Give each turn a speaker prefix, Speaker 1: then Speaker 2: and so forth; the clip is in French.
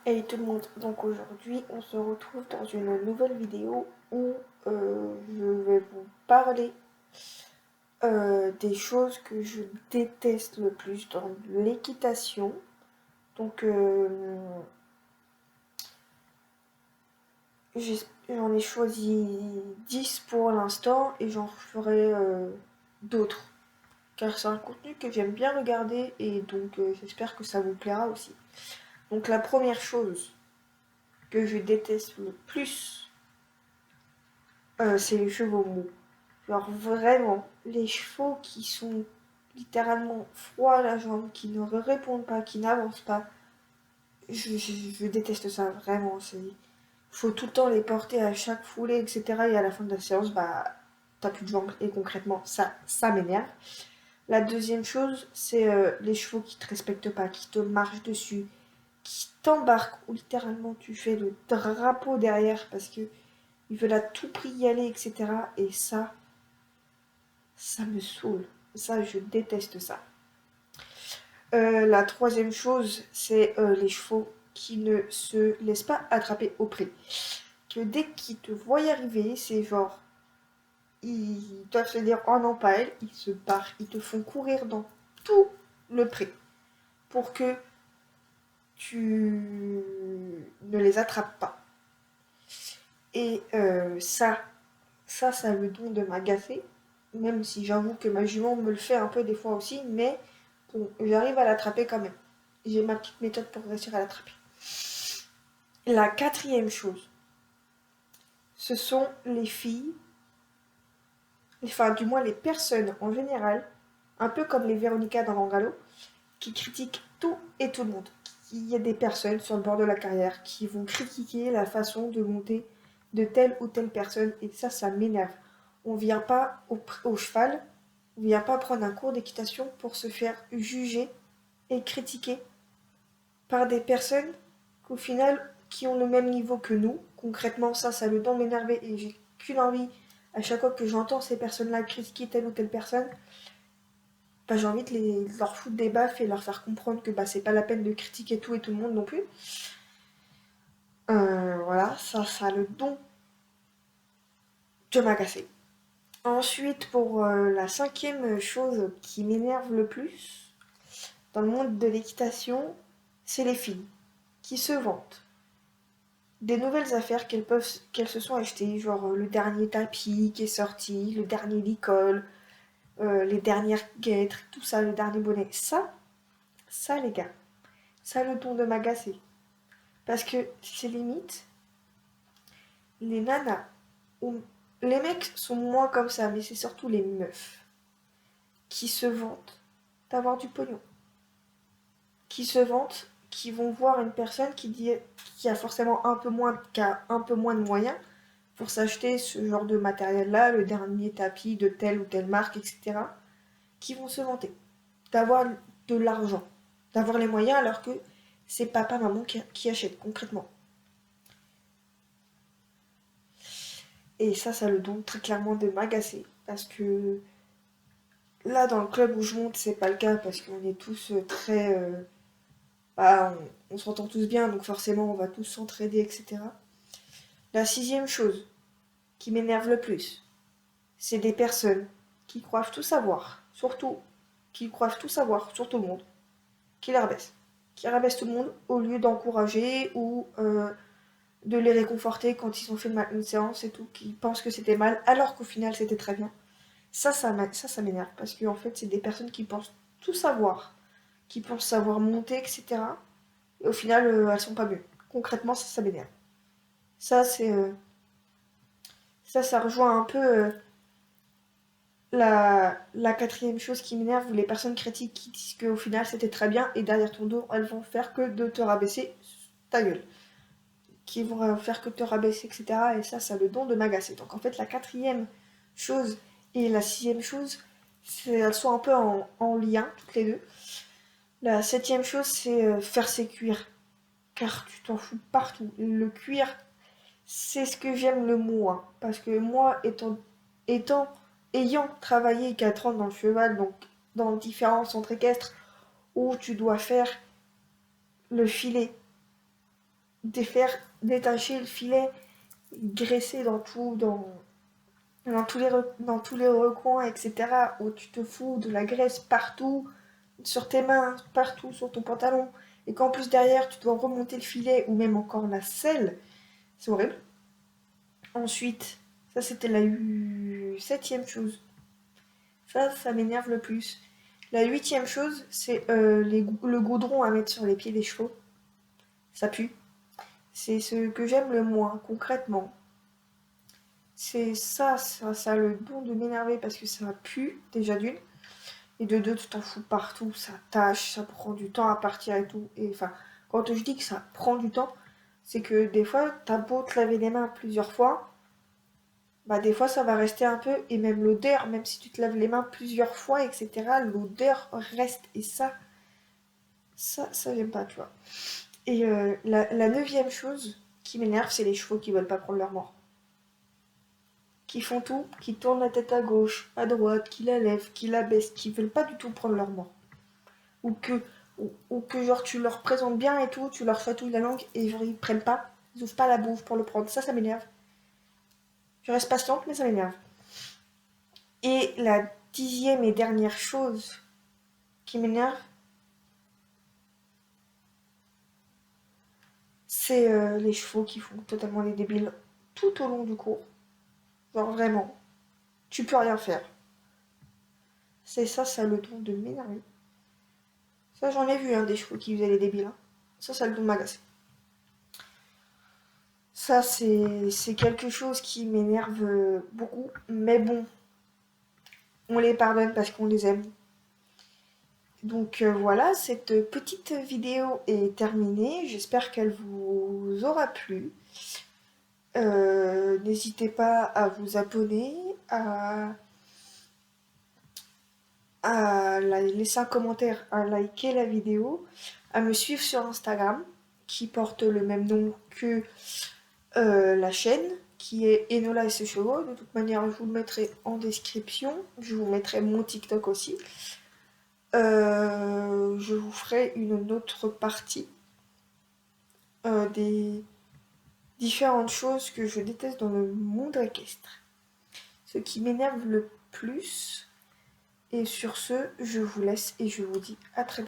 Speaker 1: Hey tout le monde, donc aujourd'hui on se retrouve dans une nouvelle vidéo où je vais vous parler des choses que je déteste le plus dans l'équitation. Donc j'en ai choisi 10 pour l'instant et j'en ferai d'autres. Car c'est un contenu que j'aime bien regarder et donc j'espère que ça vous plaira aussi. Donc la première chose que je déteste le plus, c'est les chevaux mous. Genre vraiment, les chevaux qui sont littéralement froids à la jambe, qui ne répondent pas, qui n'avancent pas, je déteste ça, vraiment. Faut tout le temps les porter à chaque foulée, etc. Et à la fin de la séance, bah, t'as plus de jambes. Et concrètement, ça m'énerve. La deuxième chose, c'est les chevaux qui te respectent pas, qui te marchent dessus, qui t'embarquent, ou littéralement tu fais le drapeau derrière parce que ils veulent à tout prix y aller, etc. Et ça me saoule. Ça, je déteste ça. La troisième chose, c'est les chevaux qui ne se laissent pas attraper au pré. Que dès qu'ils te voient y arriver, c'est genre, ils doivent se dire oh non, pas elle, ils se barrent, ils te font courir dans tout le pré pour que tu ne les attrapes pas. Et ça a le don de m'agacer, même si j'avoue que ma jument me le fait un peu des fois aussi, mais bon, j'arrive à l'attraper quand même. J'ai ma petite méthode pour réussir à l'attraper. La quatrième chose, ce sont les filles, enfin du moins les personnes en général, un peu comme les Véronica dans Rangalo, qui critiquent tout et tout le monde. Il y a des personnes sur le bord de la carrière qui vont critiquer la façon de monter de telle ou telle personne, et ça m'énerve. On vient pas au cheval, on vient pas prendre un cours d'équitation pour se faire juger et critiquer par des personnes qu'au final, qui ont le même niveau que nous. Concrètement, ça a le don de m'énerver et j'ai qu'une envie, à chaque fois que j'entends ces personnes-là critiquer telle ou telle personne, bah, j'ai envie de leur foutre des baffes et leur faire comprendre que bah, c'est pas la peine de critiquer tout et tout le monde non plus. Voilà, ça a le don de m'agacer. Ensuite, pour la cinquième chose qui m'énerve le plus dans le monde de l'équitation, c'est les filles qui se vantent des nouvelles affaires qu'elles se sont achetées, genre le dernier tapis qui est sorti, le dernier licol, les dernières guêtres, tout ça, le dernier bonnet. Ça les gars, ça a le don de m'agacer. Parce que c'est limite, les nanas, ou les mecs sont moins comme ça, mais c'est surtout les meufs qui se vantent d'avoir du pognon. Qui se vantent, qui vont voir une personne qui a forcément qui a un peu moins de moyens pour s'acheter ce genre de matériel-là, le dernier tapis de telle ou telle marque, etc., qui vont se vanter d'avoir de l'argent, d'avoir les moyens alors que c'est papa, maman qui achète concrètement. Et ça a le don très clairement de m'agacer parce que là, dans le club où je monte, c'est pas le cas parce qu'on est tous très. Bah, on s'entend tous bien, donc forcément, on va tous s'entraider, etc. La sixième chose qui m'énerve le plus, c'est des personnes qui croient tout savoir, surtout qui croient tout savoir sur tout le monde, qui les rabaissent. Qui rabaissent tout le monde au lieu d'encourager ou de les réconforter quand ils ont fait une séance et tout, qui pensent que c'était mal alors qu'au final c'était très bien. Ça m'énerve parce qu'en fait, c'est des personnes qui pensent tout savoir, qui pensent savoir monter, etc. Et au final, elles sont pas mieux. Concrètement, ça m'énerve. Ça, c'est. Ça rejoint un peu la quatrième chose qui m'énerve, les personnes critiques qui disent qu'au final c'était très bien et derrière ton dos elles vont faire que de te rabaisser ta gueule. Qui vont faire que te rabaisser, etc. Et ça a le don de m'agacer. Donc en fait la quatrième chose et la sixième chose, elles sont un peu en lien, toutes les deux. La septième chose c'est faire ses cuirs. Car tu t'en fous partout. Le cuir, c'est ce que j'aime le moins. Parce que moi, étant ayant travaillé 4 ans dans le cheval, donc dans différents centres équestres, où tu dois faire le filet détacher le filet, graisser dans tous les recoins, etc. Où tu te fous de la graisse partout, sur tes mains, partout, sur ton pantalon, et qu'en plus derrière tu dois remonter le filet ou même encore la selle, c'est horrible. Ensuite, ça c'était la septième chose. Ça m'énerve le plus. La huitième chose, c'est le goudron à mettre sur les pieds des chevaux. Ça pue. C'est ce que j'aime le moins, concrètement. C'est ça a le don de m'énerver parce que ça pue, déjà d'une. Et de deux, tu t'en fous partout, ça tâche, ça prend du temps à partir et tout. Et enfin, quand je dis que ça prend du temps, c'est que des fois, t'as beau te laver les mains plusieurs fois, bah des fois ça va rester un peu, et même l'odeur, même si tu te laves les mains plusieurs fois, etc., l'odeur reste. Et ça j'aime pas, tu vois. Et la neuvième chose qui m'énerve, c'est les chevaux qui veulent pas prendre leur mort. Qui font tout, qui tournent la tête à gauche, à droite, qui la lèvent, qui la baissent, qui veulent pas du tout prendre leur mort. Ou que, ou que genre tu leur présentes bien et tout, tu leur chatouilles la langue et genre ils prennent pas, ils ouvrent pas la bouche pour le prendre. Ça m'énerve. Je reste patiente, mais ça m'énerve. Et la dixième et dernière chose qui m'énerve, c'est les chevaux qui font totalement les débiles tout au long du cours. Genre vraiment, tu peux rien faire. C'est ça a le don de m'énerver. Ça, j'en ai vu hein, des chevaux qui faisaient les débiles. Hein. Ça a le don de m'agacer. Ça, c'est quelque chose qui m'énerve beaucoup. Mais bon, on les pardonne parce qu'on les aime. Donc voilà, cette petite vidéo est terminée. J'espère qu'elle vous aura plu. N'hésitez pas à vous abonner, à laisser un commentaire, à liker la vidéo, à me suivre sur Instagram qui porte le même nom que la chaîne qui est Enola et ses chevaux. De toute manière, je vous le mettrai en description. Je vous mettrai mon TikTok aussi. Je vous ferai une autre partie des différentes choses que je déteste dans le monde équestre. Ce qui m'énerve le plus. Et sur ce, je vous laisse et je vous dis à très bientôt.